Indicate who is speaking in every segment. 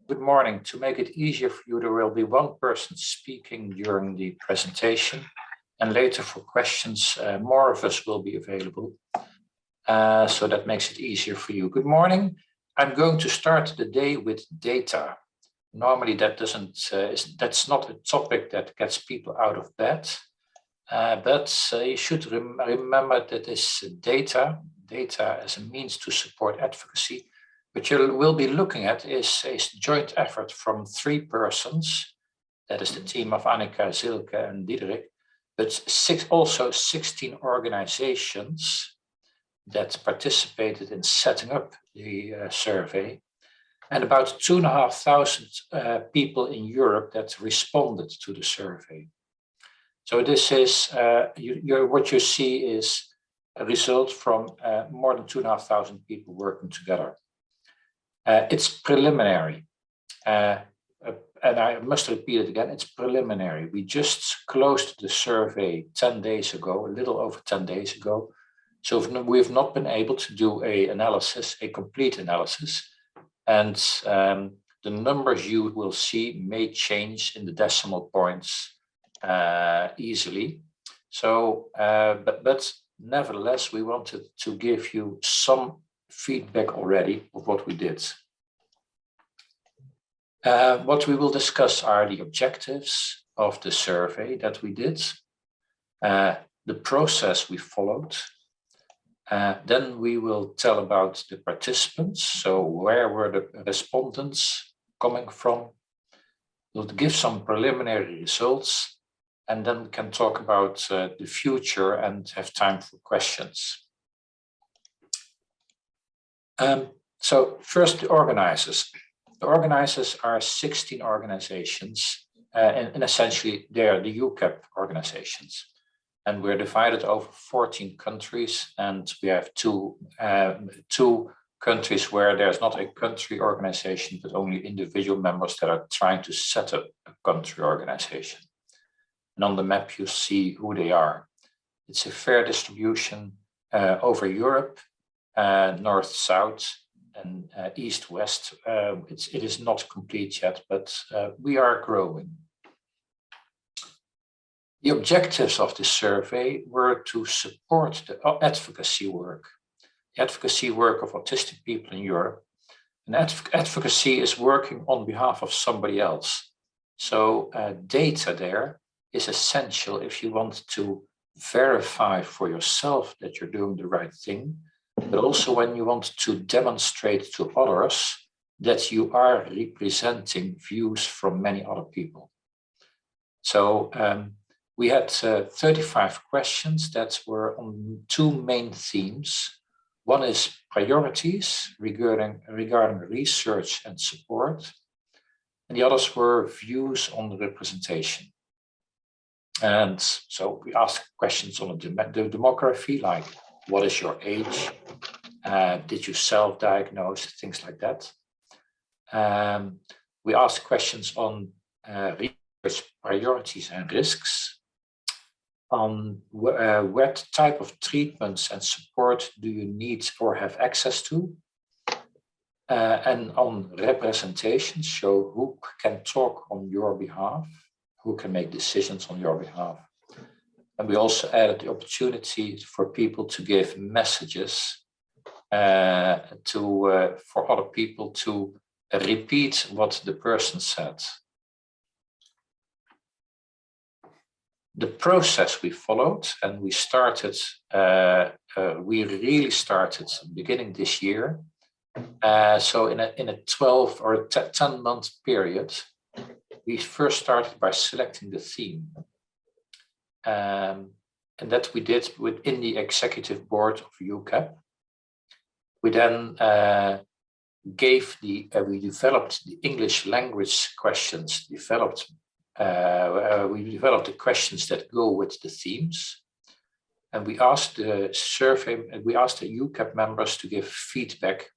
Speaker 1: Good morning. To make it easier for you, there will be one person speaking during the presentation, and later for questions, more of us will be available. So that makes it easier for you. Good morning. I'm going to start the day with data. Normally that's not a topic that gets people out of bed, but you should remember that this data as a means to support advocacy. What you will be looking at is a joint effort from 3 persons. That is the team of Annikka, Silke, and Diederik, but also 16 organizations that participated in setting up the survey, and about 2,500 people in Europe that responded to the survey. So this is what you see is a result from more than 2,500 people working together. It's preliminary, and I must repeat it again, it's preliminary. We just closed the survey 10 days ago, a little over 10 days ago. So we've not been able to do a complete analysis, and the numbers you will see may change in the decimal points easily. So, but nevertheless, we wanted to give you some feedback already of what we did. What we will discuss are the objectives of the survey that we did, the process we followed. Then we will tell about the participants. So where were the respondents coming from? We'll give some preliminary results, and then we can talk about the future and have time for questions. So first, the organizers. The organizers are 16 organizations, and essentially they are the EUCAP organizations. And we're divided over 14 countries, and we have two countries where there's not a country organization, but only individual members that are trying to set up a country organization. And on the map, you see who they are. It's a fair distribution over Europe, north-south, and east-west. It is not complete yet, but we are growing. The objectives of this survey were to support the advocacy work of autistic people in Europe. And advocacy is working on behalf of somebody else. So data there is essential if you want to verify for yourself that you're doing the right thing, but also when you want to demonstrate to others that you are representing views from many other people. So we had 35 questions that were on 2 main themes. One is priorities regarding research and support, and the others were views on the representation. And so we asked questions on the demography, like what is your age? Did you self-diagnose? Things like that. We asked questions on research priorities and risks, on what type of treatments and support do you need or have access to, and on representation, so who can talk on your behalf, who can make decisions on your behalf. And we also added the opportunity for people to give messages for other people to repeat what the person said. The process we followed, and we started, we really started beginning this year. So in a 12 or 10-month period, we first started by selecting the theme. And that we did within the executive board of EUCAP. We then we developed the English language questions, we developed the questions that go with the themes. And we asked the EUCAP members to give feedback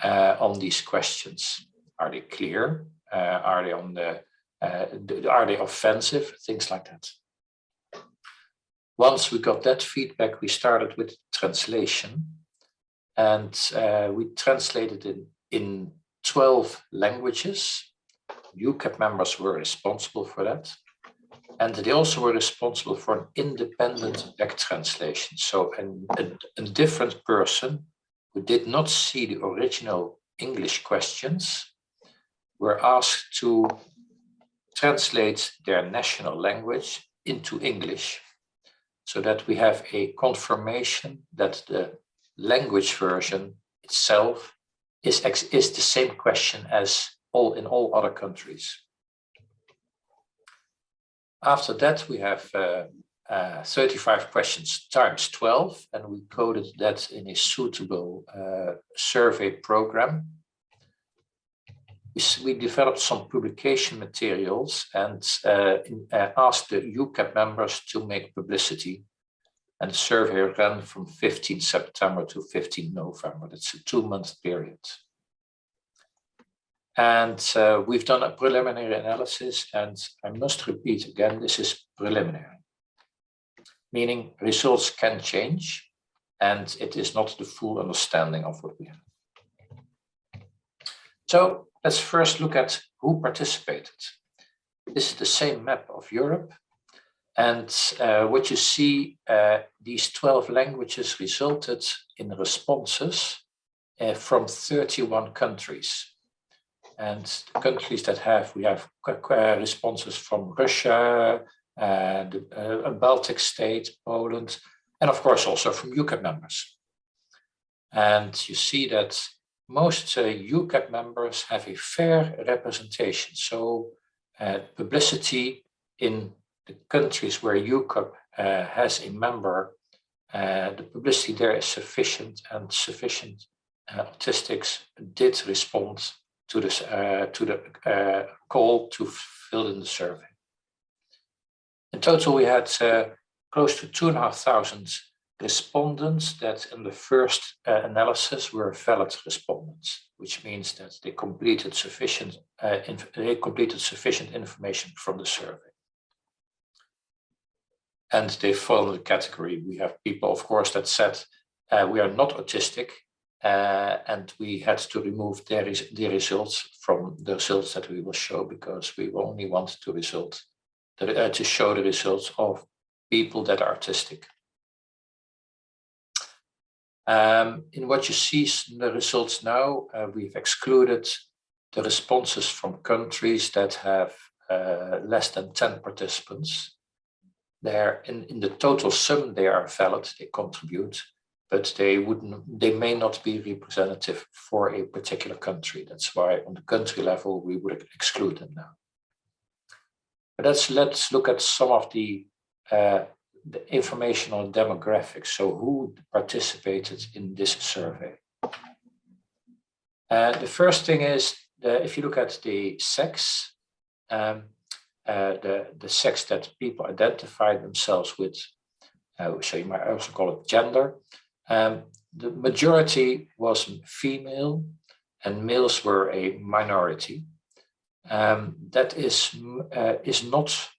Speaker 1: on these questions. Are they clear? Are they offensive? Things like that. Once we got that feedback, we started with translation, and we translated it in 12 languages. EUCAP members were responsible for that. And they also were responsible for an independent back translation. So a different person who did not see the original English questions were asked to translate their national language into English, so that we have a confirmation that the language version itself is the same question as in all other countries. After that, we have 35 questions times 12, and we coded that in a suitable survey program. We developed some publication materials and asked the EUCAP members to make publicity. And the survey ran from 15 September to 15 November. That's a 2-month period. And we've done a preliminary analysis, and I must repeat again, this is preliminary, meaning results can change, and it is not the full understanding of what we have. So let's first look at who participated. This is the same map of Europe, and what you see, these 12 languages resulted in responses from 31 countries. And the countries that we have responses from Russia, the Baltic state, Poland, and of course also from EUCAP members. And you see that most EUCAP members have a fair representation. So publicity in the countries where EUCAP has a member, the publicity there is sufficient, and sufficient autistics did respond to this to the call to fill in the survey. In total, we had close to 2,500 respondents that in the first analysis were valid respondents, which means that they completed sufficient information from the survey. And they fall in the category. We have people, of course, that said we are not autistic, and we had to remove the results from the results that we will show, because we only want to show the results of people that are autistic. In what you see in the results now, we've excluded the responses from countries that have less than 10 participants. They're in the total sum, they are valid, they contribute, but they may not be representative for a particular country. That's why on the country level, we would exclude them now. But let's look at some of the information on demographics. So who participated in this survey? The first thing is, if you look at the sex, the sex that people identify themselves with, so you might also call it gender. The majority was female, and males were a minority. That is not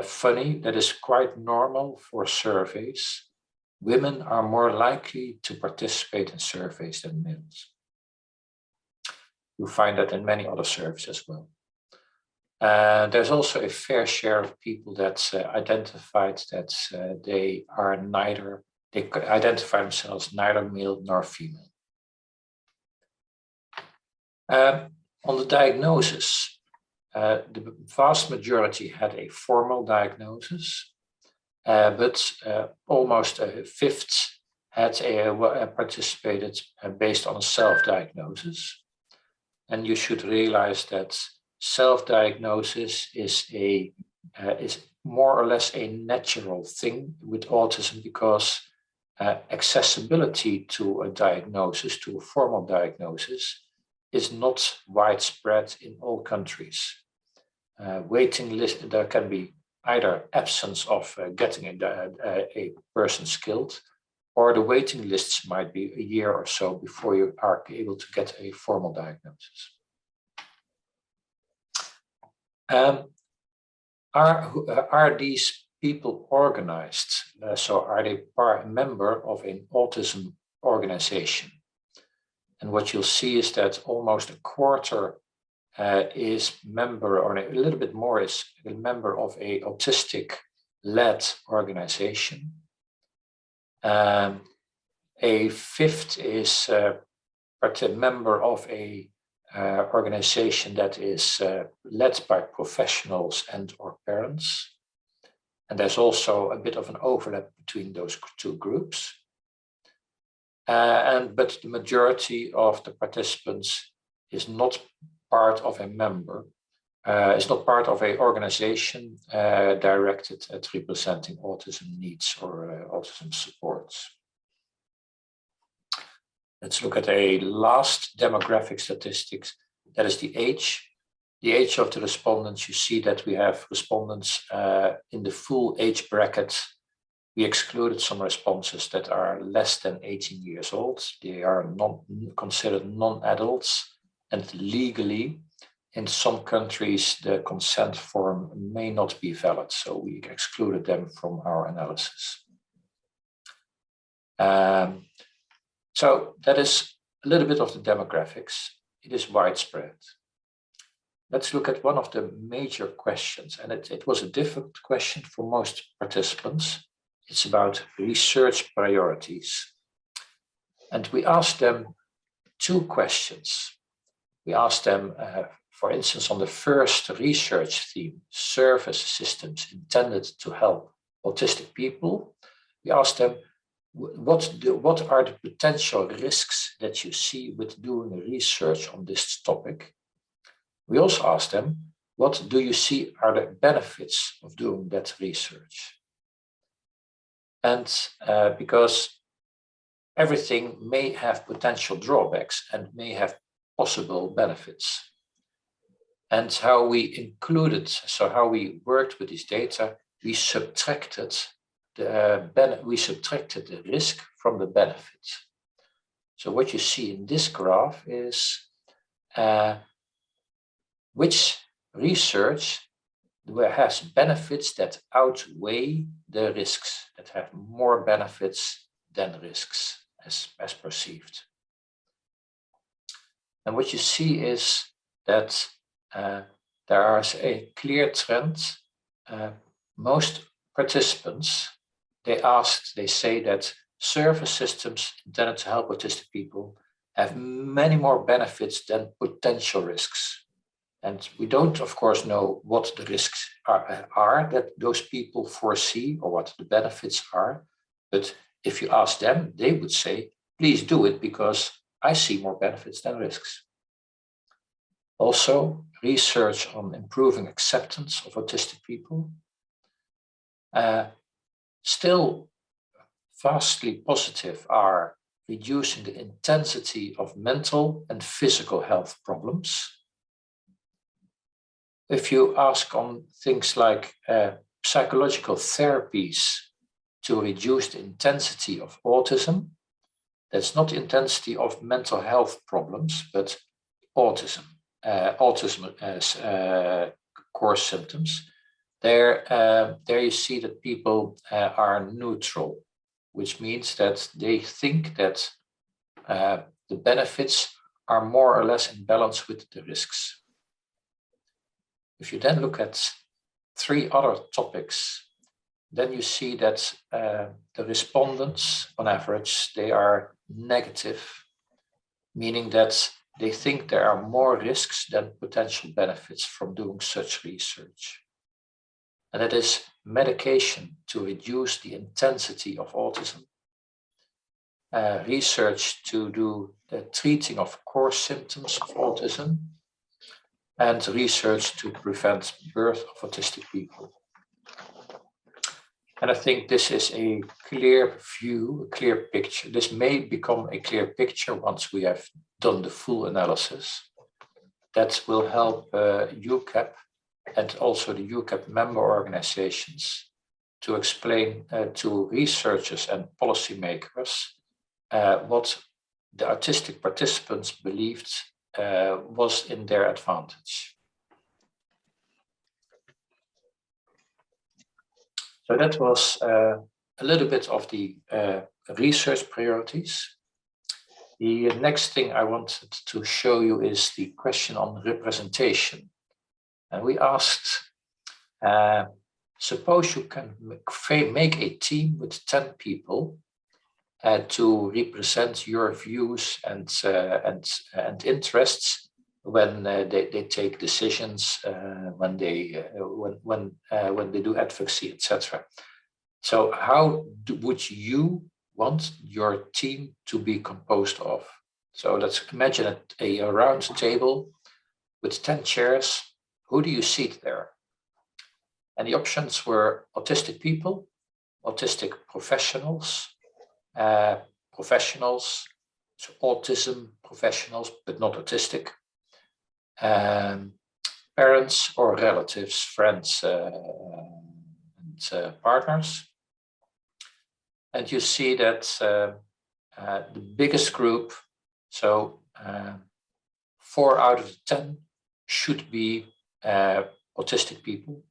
Speaker 1: funny. That is quite normal for surveys. Women are more likely to participate in surveys than males. You find that in many other surveys as well. There's also a fair share of people that identified that they identify themselves neither male nor female. On the diagnosis, the vast majority had a formal diagnosis, but almost a fifth had participated based on a self-diagnosis. And you should realize that self-diagnosis is more or less a natural thing with autism, because accessibility to a diagnosis, to a formal diagnosis, is not widespread in all countries. Waiting list, there can be either absence of getting a person skilled, or the waiting lists might be a year or so before you are able to get a formal diagnosis. Are these people organized? So are they a member of an autism organization? And what you'll see is that almost a quarter is member, or a little bit more, is a member of a autistic-led organization. A fifth is a member of a organization that is led by professionals and or parents. And there's also a bit of an overlap between those two groups. But the majority of the participants is not part of a member, is not part of an organization directed at representing autism needs or autism supports. Let's look at a last demographic statistics. That is the age. The age of the respondents. You see that we have respondents in the full age bracket. We excluded some responses that are less than 18 years old. They are not considered non-adults, and legally, in some countries, the consent form may not be valid. So we excluded them from our analysis. So that is a little bit of the demographics. It is widespread. Let's look at one of the major questions, and it was a difficult question for most participants. It's about research priorities. And we asked them two questions. We asked them, for instance, on the first research theme, service systems intended to help autistic people. We asked them, what are the potential risks that you see with doing research on this topic? We also asked them, what do you see are the benefits of doing that research? And because everything may have potential drawbacks and may have possible benefits. And how we included, so how we worked with this data, we subtracted the risk from the benefits. So what you see in this graph is which research has benefits that outweigh the risks, that have more benefits than risks as perceived. And what you see is that there is a clear trend. Most participants, they say that service systems intended to help autistic people have many more benefits than potential risks. And we don't, of course, know what the risks are that those people foresee or what the benefits are. But if you ask them, they would say, please do it because I see more benefits than risks. Also, research on improving acceptance of autistic people. Still vastly positive are reducing the intensity of mental and physical health problems. If you ask on things like psychological therapies to reduce the intensity of autism, that's not the intensity of mental health problems, but autism as core symptoms. There you see that people are neutral, which means that they think that the benefits are more or less in balance with the risks. If you then look at three other topics, then you see that the respondents, on average, they are negative, meaning that they think there are more risks than potential benefits from doing such research. And that is medication to reduce the intensity of autism, research to do the treating of core symptoms of autism, and research to prevent birth of autistic people. And I think this is a clear view, a clear picture. This may become a clear picture once we have done the full analysis. That will help EUCAP and also the EUCAP member organizations to explain to researchers and policymakers what the autistic participants believed was in their advantage. So that was a little bit of the research priorities. The next thing I wanted to show you is the question on representation. And we asked, suppose you can make a team with 10 people to represent your views and interests when they take decisions, when they do advocacy, etc. So how would you want your team to be composed of? So let's imagine a round table with 10 chairs. Who do you seat there? And the options were autistic people, autistic professionals, so autism professionals, but not autistic, parents or relatives, friends, and partners. And you see that the biggest group, so 4 out of 10 should be autistic people.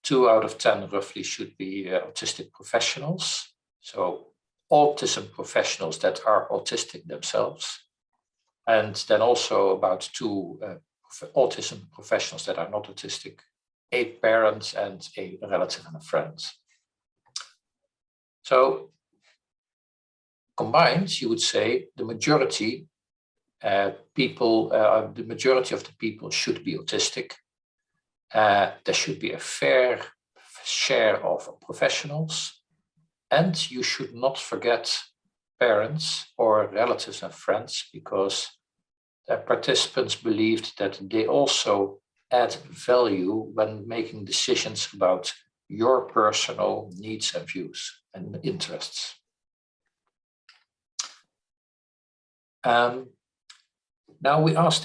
Speaker 1: 2 out of 10 roughly should be autistic professionals. So autism professionals that are autistic themselves. And then also about 2 autism professionals that are not autistic, a parent and a relative and a friend. So combined, you would say the majority of the people should be autistic. There should be a fair share of professionals, and you should not forget parents or relatives and friends, because the participants believed that they also add value when making decisions about your personal needs and views and interests. Now we ask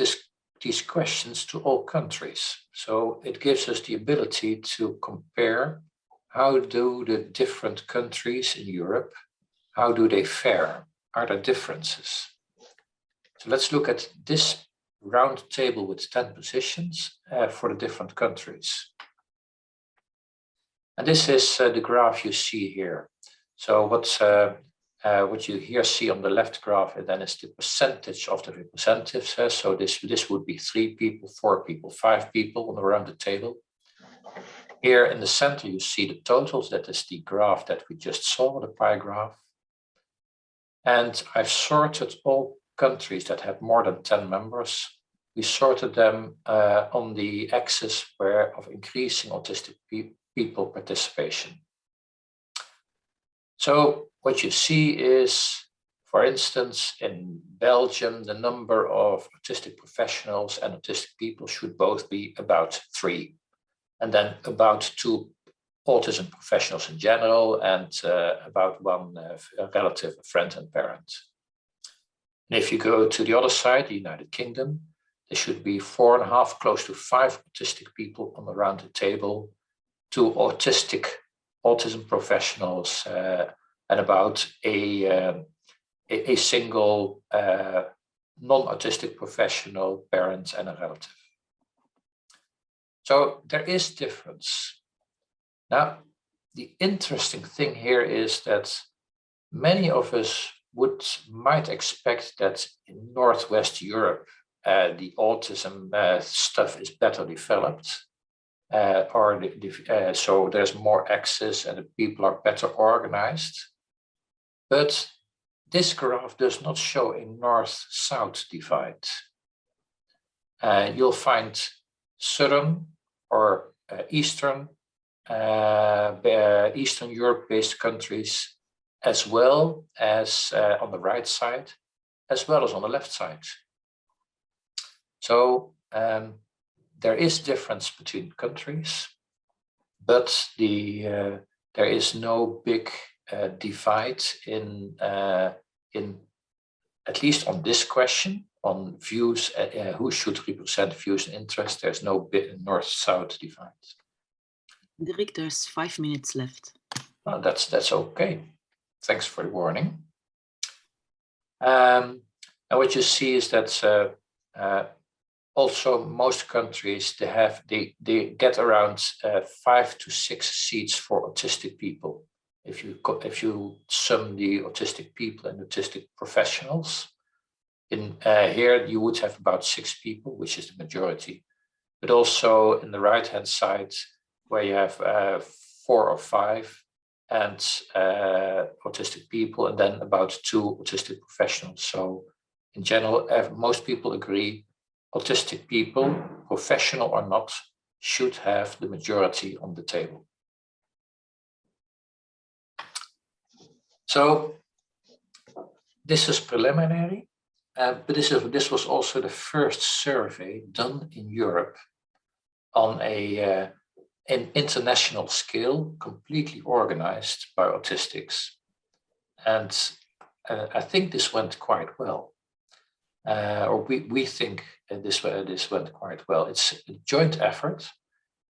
Speaker 1: these questions to all countries. So it gives us the ability to compare how do the different countries in Europe, how do they fare? Are there differences? So let's look at this round table with 10 positions for the different countries. And this is the graph you see here. So what you here see on the left graph, and then is the percentage of the representatives. So this would be 3 people, 4 people, 5 people on around the table. Here in the center, you see the totals. That is the graph that we just saw, the pie graph. And I've sorted all countries that have more than 10 members. We sorted them on the axis of increasing autistic people participation. So what you see is, for instance, in Belgium, the number of autistic professionals and autistic people should both be about 3. And then about 2 autism professionals in general, and about 1 relative, friend and parent. And if you go to the other side, the United Kingdom, there should be 4.5, close to 5 autistic people on around the table, 2 autism professionals, and about a single non-autistic professional, parent and a relative. So there is difference. Now, the interesting thing here is that many of us might expect that in Northwest Europe, the autism stuff is better developed, so there's more access and the people are better organized. But this graph does not show a north-south divide. You'll find southern or Eastern Europe-based countries, as well as on the right side, as well as on the left side. So there is difference between countries, but there is no big divide in at least on this question, on views, who should represent views and interests. There's no big north-south divide.
Speaker 2: Diederik, there's 5 minutes left.
Speaker 1: Oh, that's okay. Thanks for the warning. And what you see is that also most countries, they get around 5 to 6 seats for autistic people. If you sum the autistic people and autistic professionals, Here you would have about 6 people, which is the majority, but also in the right-hand side where you have 4 or 5 and autistic people, and then about 2 autistic professionals. So in general, most people agree autistic people, professional or not, should have the majority on the table. So this is preliminary, but this was also the first survey done in Europe on an international scale, completely organized by autistics. And I think this went quite well. Or we think this went quite well. It's a joint effort.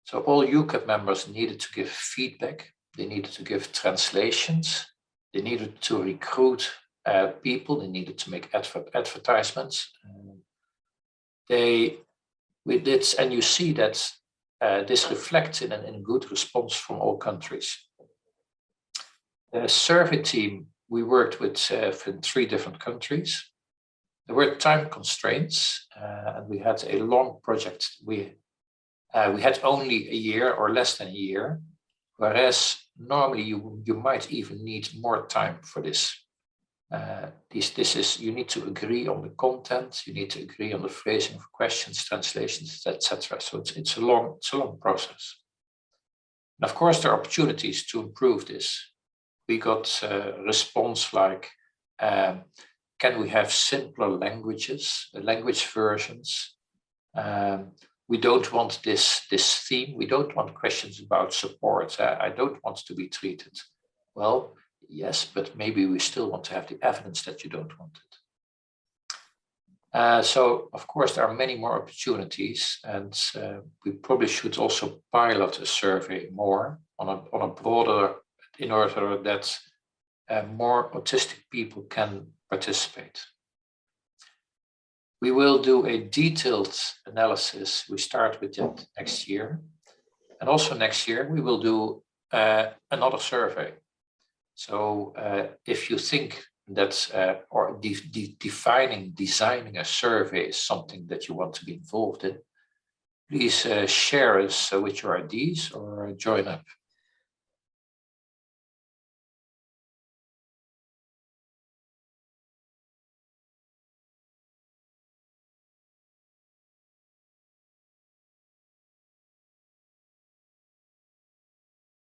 Speaker 1: So all EUCAP members needed to give feedback. They needed to give translations. They needed to recruit people. They needed to make advertisements. We did, and you see that this reflects in a good response from all countries. The survey team, we worked with in 3 different countries. There were time constraints, and we had a long project. We had only a year or less than a year, whereas normally you might even need more time for this. You need to agree on the content, you need to agree on the phrasing of questions, translations, etc. So it's a long process. And of course, there are opportunities to improve this. We got a response like, can we have simpler languages, language versions? We don't want this theme. We don't want questions about support. I don't want to be treated. Well, yes, but maybe we still want to have the evidence that you don't want it. So, of course, there are many more opportunities, and we probably should also pilot a survey more on a broader, in order that more autistic people can participate. We will do a detailed analysis. We start with that next year. And also next year, we will do another survey. So if you think that or designing a survey is something that you want to be involved in, please share us with your ideas or join up.